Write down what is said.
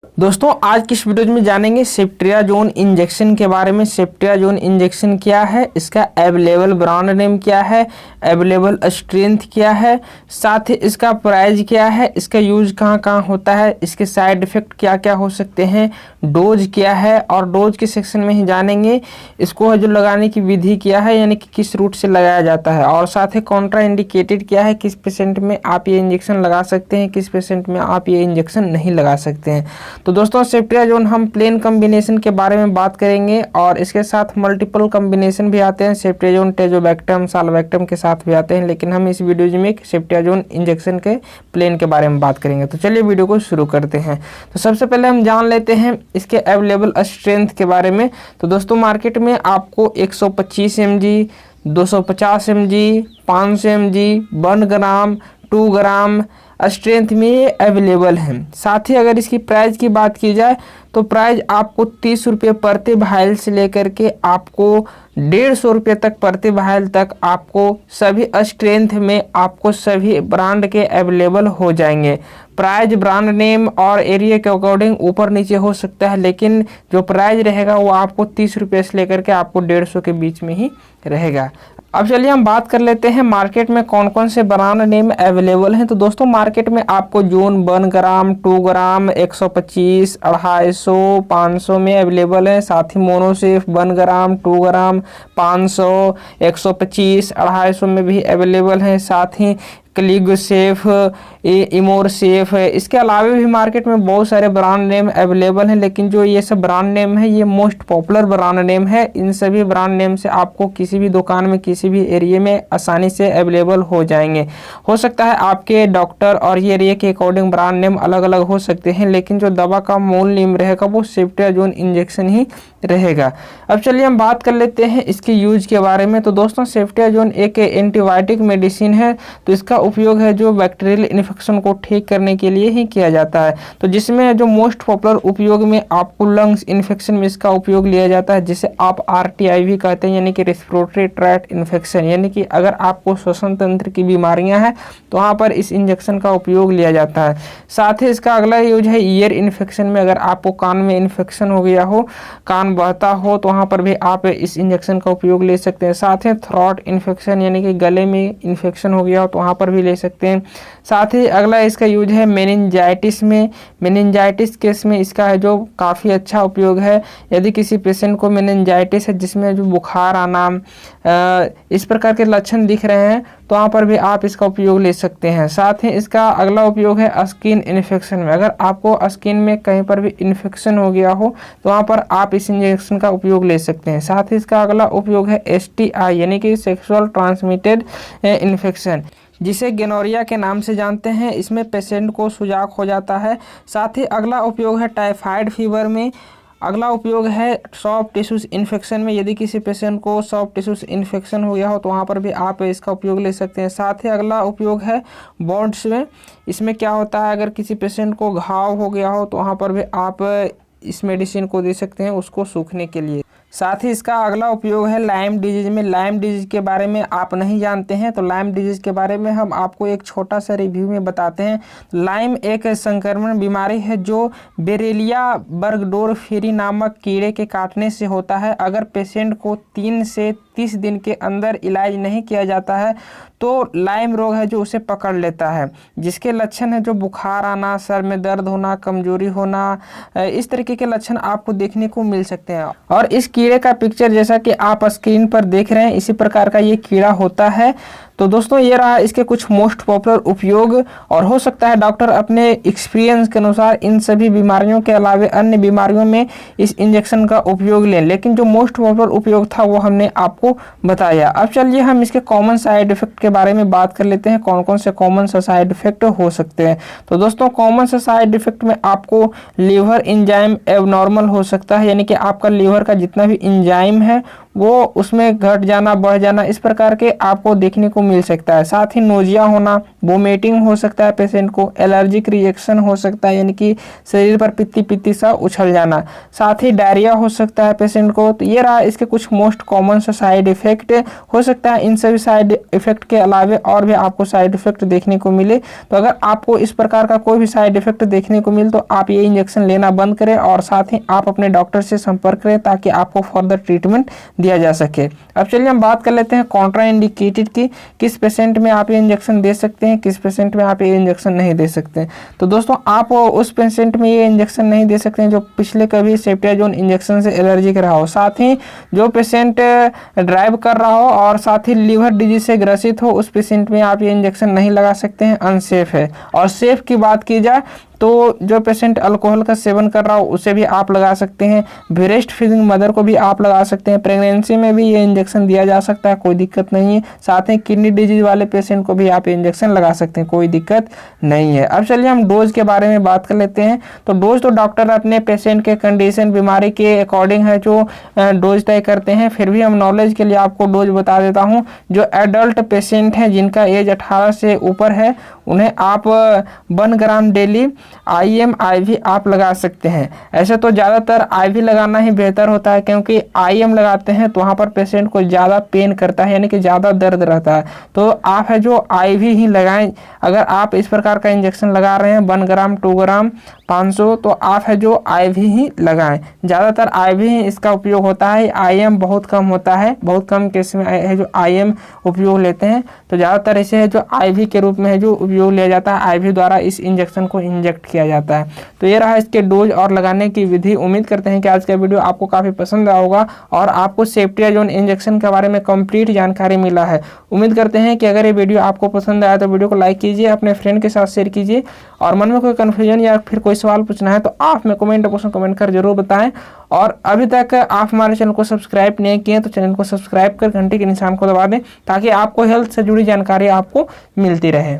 दोस्तों आज की इस वीडियो में जानेंगे सेफ्ट्रियाजोन इंजेक्शन के बारे में। सेफ्ट्रियाजोन इंजेक्शन क्या है, इसका अवेलेबल ब्रांड नेम क्या है, अवेलेबल स्ट्रेंथ क्या है, साथ ही इसका प्राइस क्या है, इसका यूज कहाँ कहाँ होता है, इसके साइड इफेक्ट क्या क्या हो सकते हैं, डोज क्या है और डोज के सेक्शन में ही जानेंगे इसको जो लगाने की विधि क्या है, यानी कि किस रूट से लगाया जाता है, और साथ ही कॉन्ट्रा इंडिकेटेड क्या है, किस पेशेंट में आप ये इंजेक्शन लगा सकते हैं, किस पेशेंट में आप ये इंजेक्शन नहीं लगा सकते हैं। तो दोस्तों सेफ्ट्रियाजोन हम प्लेन कॉम्बिनेशन के बारे में बात करेंगे और इसके साथ मल्टीपल कॉम्बिनेशन भी आते हैं। सेफ्ट्रियाजोन टेजोबैक्टम साल्बैक्टम के साथ भी आते हैं, लेकिन हम इस वीडियो में सेफ्ट्रियाजोन इंजेक्शन के प्लेन के बारे में बात करेंगे। तो चलिए वीडियो को शुरू करते हैं। तो सबसे पहले हम जान लेते हैं इसके अवेलेबल स्ट्रेंथ के बारे में। तो दोस्तों मार्केट में आपको 125 mg, 250 mg, 500 mg, 1 ग्राम, 2 ग्राम स्ट्रेंथ में ये अवेलेबल है। साथ ही अगर इसकी प्राइस की बात की जाए तो प्राइस आपको 30 रुपये प्रति वायल से लेकर के आपको 150 रुपये तक प्रति वायल तक आपको सभी स्ट्रेंथ में आपको सभी ब्रांड के अवेलेबल हो जाएंगे। प्राइस ब्रांड नेम और एरिया के अकॉर्डिंग ऊपर नीचे हो सकता है, लेकिन जो प्राइस रहेगा वो आपको 30 रुपये से लेकर के आपको 150 के बीच में ही रहेगा। अब चलिए हम बात कर लेते हैं मार्केट में कौन कौन से ब्रांड नेम अवेलेबल हैं। तो दोस्तों मार्केट में आपको जोन 1 ग्राम, 2 ग्राम, 125, 250, 500 में अवेलेबल है। साथ ही मोनोसेफ 1 ग्राम, 2 ग्राम, 500, 125, 250 में भी अवेलेबल है। साथ ही क्लिगसेफ, इमोरसेफ है। इसके अलावा भी मार्केट में बहुत सारे ब्रांड नेम अवेलेबल हैं, लेकिन जो ये सब ब्रांड नेम है ये मोस्ट पॉपुलर ब्रांड नेम है। इन सभी ब्रांड नेम से आपको किसी भी दुकान में किसी भी एरिया में आसानी से अवेलेबल हो जाएंगे। हो सकता है आपके डॉक्टर और ये एरिया के अकॉर्डिंग ब्रांड नेम अलग अलग हो सकते हैं, लेकिन जो दवा का मूल नेम रहेगा वो सेफ्ट्रियाजोन इंजेक्शन ही रहेगा। अब चलिए हम बात कर लेते हैं इसके यूज के बारे में। तो दोस्तों सेफ्ट्रियाजोन एक एंटीबायोटिक मेडिसिन है, तो इसका उपयोग है जो बैक्टीरियल इन्फेक्शन को ठीक करने के लिए ही किया जाता है। तो जिसमें जो मोस्ट पॉपुलर उपयोग में आपको लंग्स इन्फेक्शन में इसका उपयोग लिया जाता है, जिसे आप RTI भी कहते हैं, यानी कि रेस्पिरेटरी ट्रैक्ट इन्फेक्शन, यानी कि अगर आपको श्वसन तंत्र की बीमारियां हैं तो वहाँ पर इस इंजेक्शन का उपयोग लिया जाता है। साथ ही इसका अगला यूज है ईयर इन्फेक्शन में। अगर आपको कान में इन्फेक्शन हो गया हो, कान बहता हो, तो वहाँ पर भी आप इस इंजेक्शन का उपयोग ले सकते हैं। साथ ही थ्रोट इन्फेक्शन, यानी कि गले में इन्फेक्शन हो गया हो तो वहाँ पर भी ले सकते हैं। साथ ही अगला इसका यूज है मेनिंजाइटिस में। मेनिंजाइटिस केस में इसका है जो काफ़ी अच्छा उपयोग है। यदि किसी पेशेंट को मेनिंजाइटिस है जिसमें जो बुखार आना, इस प्रकार के लक्षण दिख रहे हैं, तो वहाँ पर भी आप इसका उपयोग ले सकते हैं। साथ ही इसका अगला उपयोग है स्किन इन्फेक्शन में। अगर आपको स्किन में कहीं पर भी इन्फेक्शन हो गया हो तो वहाँ पर आप इस इंजेक्शन का उपयोग ले सकते हैं। साथ ही इसका अगला उपयोग है STI, यानी कि सेक्सुअल ट्रांसमिटेड इन्फेक्शन, जिसे गोनोरिया के नाम से जानते हैं। इसमें पेशेंट को सुजाक हो जाता है। साथ ही अगला उपयोग है टाइफाइड फीवर में। अगला उपयोग है सॉफ्ट टिश्यूज इन्फेक्शन में। यदि किसी पेशेंट को सॉफ्ट टिश्यूज इन्फेक्शन हो गया हो तो वहाँ पर भी आप इसका उपयोग ले सकते हैं। साथ ही अगला उपयोग है बॉन्ड्स में। इसमें क्या होता है, अगर किसी पेशेंट को घाव हो गया हो तो वहाँ पर भी आप इस मेडिसिन को दे सकते हैं उसको सूखने के लिए। साथ ही इसका अगला उपयोग है लाइम डिजीज में। लाइम डिजीज के बारे में आप नहीं जानते हैं तो लाइम डिजीज के बारे में हम आपको एक छोटा सा रिव्यू में बताते हैं। लाइम एक संक्रमण बीमारी है जो बेरेलिया बर्गडोरफेरी नामक कीड़े के काटने से होता है। अगर पेशेंट को 3 से 30 दिन के अंदर इलाज नहीं किया जाता है तो लाइम रोग है जो उसे पकड़ लेता है, जिसके लक्षण है जो बुखार आना, सर में दर्द होना, कमजोरी होना, इस तरीके के लक्षण आपको देखने को मिल सकते हैं। और इस कीड़े का पिक्चर जैसा कि आप स्क्रीन पर देख रहे हैं इसी प्रकार का ये कीड़ा होता है। तो दोस्तों ये रहा इसके कुछ मोस्ट पॉपुलर उपयोग, और हो सकता है डॉक्टर अपने एक्सपीरियंस के अनुसार इन सभी बीमारियों के अलावा अन्य बीमारियों में इस इंजेक्शन का उपयोग लें, लेकिन जो मोस्ट पॉपुलर उपयोग था वो हमने आपको बताया। अब चलिए हम इसके कॉमन साइड इफेक्ट के बारे में बात कर लेते हैं, कौन कौन से कॉमन से साइड इफेक्ट हो सकते हैं। तो दोस्तों कॉमन से साइड इफेक्ट में आपको लीवर एंजाइम एबनॉर्मल हो सकता है, यानी कि आपका लीवर का जितना भी एंजाइम है वो उसमें घट जाना, बढ़ जाना, इस प्रकार के आपको देखने को मिल सकता है। साथ ही नोजिया होना, वोमिटिंग हो सकता है पेशेंट को, एलर्जिक रिएक्शन हो सकता है यानी कि शरीर पर पित्ती पित्ती सा उछल जाना, साथ ही डायरिया हो सकता है पेशेंट को। तो ये रहा इसके कुछ मोस्ट कॉमन सा साइड इफेक्ट। हो सकता है इन सभी साइड इफेक्ट के अलावे और भी आपको साइड इफेक्ट देखने को मिले। तो अगर आपको इस प्रकार का कोई भी साइड इफेक्ट देखने को मिले तो आप ये इंजेक्शन लेना बंद करें और साथ ही आप अपने डॉक्टर से संपर्क करें ताकि आपको फर्दर ट्रीटमेंट दिया जा सके। अब चलिए हम बात कर लेते हैं कॉन्ट्रा इंडिकेटेड की, किस पेशेंट में आप ये इंजेक्शन दे सकते हैं, किस पेशेंट में आप ये इंजेक्शन नहीं दे सकते। तो दोस्तों आप उस पेशेंट में ये इंजेक्शन नहीं दे सकते हैं जो पिछले कभी सेप्टियाजोन इंजेक्शन से एलर्जी रहा हो, साथ ही जो पेशेंट ड्राइव कर रहा हो और साथ ही लीवर डिजीज से ग्रसित हो, उस पेशेंट में आप ये इंजेक्शन नहीं लगा सकते हैं, अनसेफ है। और सेफ की बात की जाए तो जो पेशेंट अल्कोहल का सेवन कर रहा हो उसे भी आप लगा सकते हैं, ब्रेस्ट फीडिंग मदर को भी आप लगा सकते हैं, प्रेगनेंसी में भी ये इंजेक्शन दिया जा सकता है, कोई दिक्कत नहीं है। साथ ही किडनी डिजीज वाले पेशेंट को भी आप इंजेक्शन लगा सकते हैं, कोई दिक्कत नहीं है। अब चलिए हम डोज के बारे में बात कर लेते हैं। तो डोज तो डॉक्टर अपने पेशेंट के कंडीशन, बीमारी के अकॉर्डिंग है जो डोज तय करते हैं, फिर भी हम नॉलेज के लिए आपको डोज बता देता हूँ। जो एडल्ट पेशेंट हैं जिनका एज 18 से ऊपर है उन्हें आप 1 ग्राम डेली IM IV आप लगा सकते हैं। ऐसे तो ज़्यादातर IV लगाना ही बेहतर होता है क्योंकि IM लगाते हैं तो वहाँ पर पेशेंट को ज़्यादा पेन करता है यानी कि ज़्यादा दर्द रहता है। तो आप है जो IV ही लगाएं। अगर आप इस प्रकार का इंजेक्शन लगा रहे हैं 1 ग्राम, 2 ग्राम, 500 तो आप है जो IV ही लगाएं। ज़्यादातर IV ही इसका उपयोग होता है, IM बहुत कम होता है, बहुत कम केस में है जो IM उपयोग लेते हैं। तो ज़्यादातर इसे है जो IV के रूप में है जो उपयोग लिया जाता है, IV द्वारा इस इंजेक्शन को इंजेक्ट किया जाता है। तो ये रहा इसके डोज और लगाने की विधि। उम्मीद करते हैं कि आज का वीडियो आपको काफ़ी पसंद आया होगा और आपको सेप्टियाजोन इंजेक्शन के बारे में कंप्लीट जानकारी मिला है। उम्मीद करते हैं कि अगर ये वीडियो आपको पसंद आया तो वीडियो को लाइक कीजिए, अपने फ्रेंड के साथ शेयर कीजिए और मन में कोई कन्फ्यूजन या फिर कोई सवाल पूछना है तो आप में कमेंट बॉक्स में कमेंट कर जरूर बताएं। और अभी तक आप हमारे चैनल को सब्सक्राइब नहीं किए तो चैनल को सब्सक्राइब कर घंटी के निशान को दबा दें ताकि आपको हेल्थ से जुड़ी जानकारी आपको मिलती रहे।